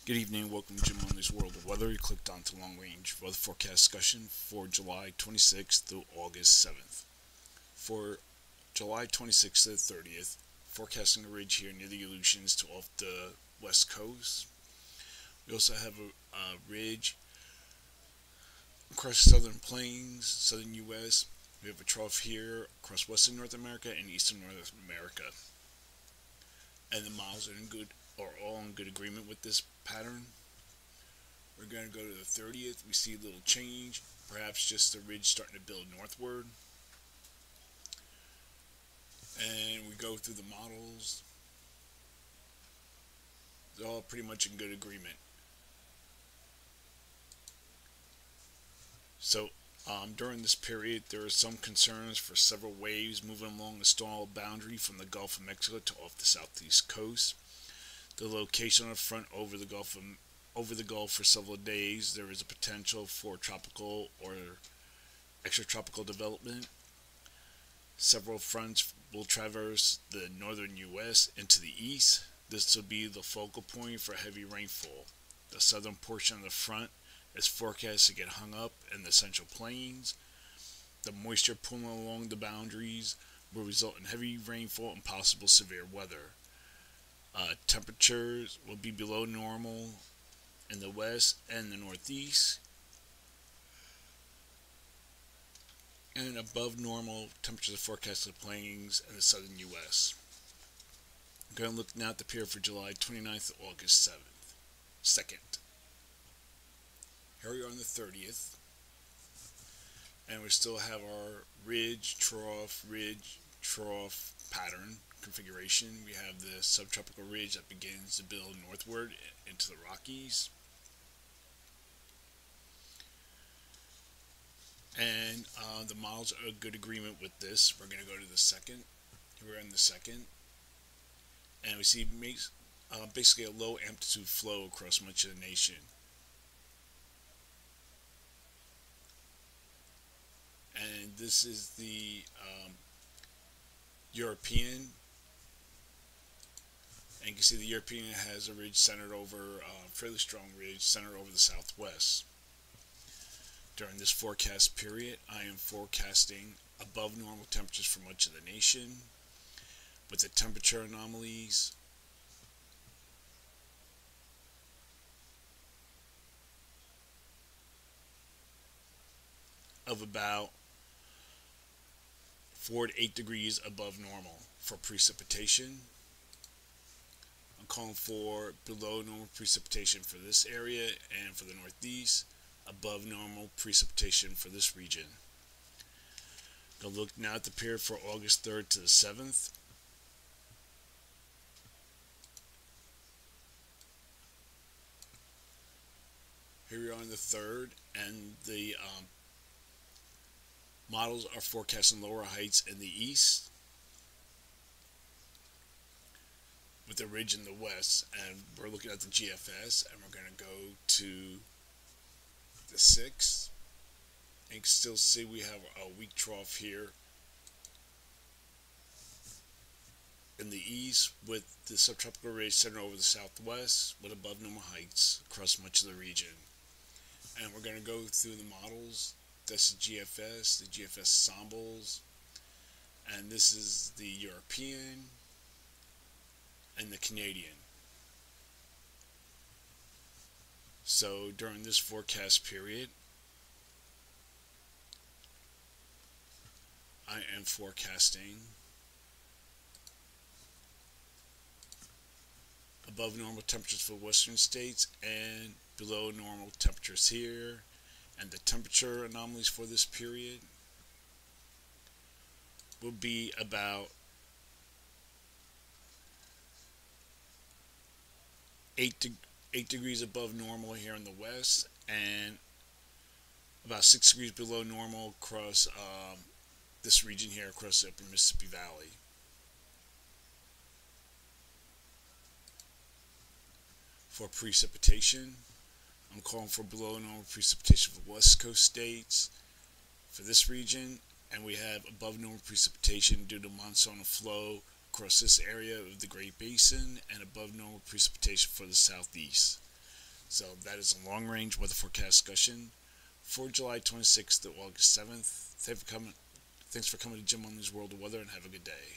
Good evening, welcome to Jim Only's World of Weather. You clicked on to Long Range Weather Forecast discussion for July 26th through August 7th. For July 26th to the 30th, forecasting a ridge here near the Aleutians to off the west coast. We also have a ridge across the southern plains, southern U.S. We have a trough here across western North America and eastern North America. And the models are all in good agreement with this pattern. We're going to go to the 30th. We see a little change, perhaps just the ridge starting to build northward. And we go through the models. They're all pretty much in good agreement. So during this period, there are some concerns for several waves moving along the stall boundary from the Gulf of Mexico to off the southeast coast. The location on the front over the Gulf for several days, there is a potential for tropical or extratropical development. Several fronts will traverse the northern U.S. into the east. This will be the focal point for heavy rainfall. The southern portion of the front is forecast to get hung up in the central plains. The moisture pulling along the boundaries will result in heavy rainfall and possible severe weather. Temperatures will be below normal in the west and the northeast, and above normal temperatures are forecast in the plains and the southern U.S. I'm going to look now at the period for July 29th to August 7th. 2nd. Here we are on the 30th, and we still have our ridge, trough pattern configuration. We have the subtropical ridge that begins to build northward into the Rockies. And the models are in good agreement with this. We're going to go to the second. Here we're in the second. And we see basically a low amplitude flow across much of the nation. And this is the European. And you can see the European has a ridge centered over, fairly strong ridge centered over the southwest. During this forecast period, I am forecasting above normal temperatures for much of the nation, with the temperature anomalies of about 4 to 8 degrees above normal. For precipitation, I'm calling for below normal precipitation for this area and for the northeast, above normal precipitation for this region. Going to look now at the period for August 3rd to the 7th. Here we are on the 3rd, and the models are forecasting lower heights in the east, with the ridge in the west. And we're looking at the GFS, and we're going to go to the 6th. And you can still see we have a weak trough here in the east, with the subtropical ridge centered over the southwest, with above normal heights across much of the region. And we're going to go through the models. That's the GFS ensembles, and this is the European and the Canadian. So during this forecast period, I am forecasting above normal temperatures for western states and below normal temperatures here. And the temperature anomalies for this period will be about 8 degrees above normal here in the west, and about 6 degrees below normal across this region here, across the upper Mississippi Valley. For precipitation, I'm calling for below normal precipitation for west coast states for this region, and we have above normal precipitation due to monsoonal flow across this area of the Great Basin, and above normal precipitation for the southeast. So that is a long-range weather forecast discussion for July 26th to August 7th. Thanks for coming to Jim Munley's World of Weather, and have a good day.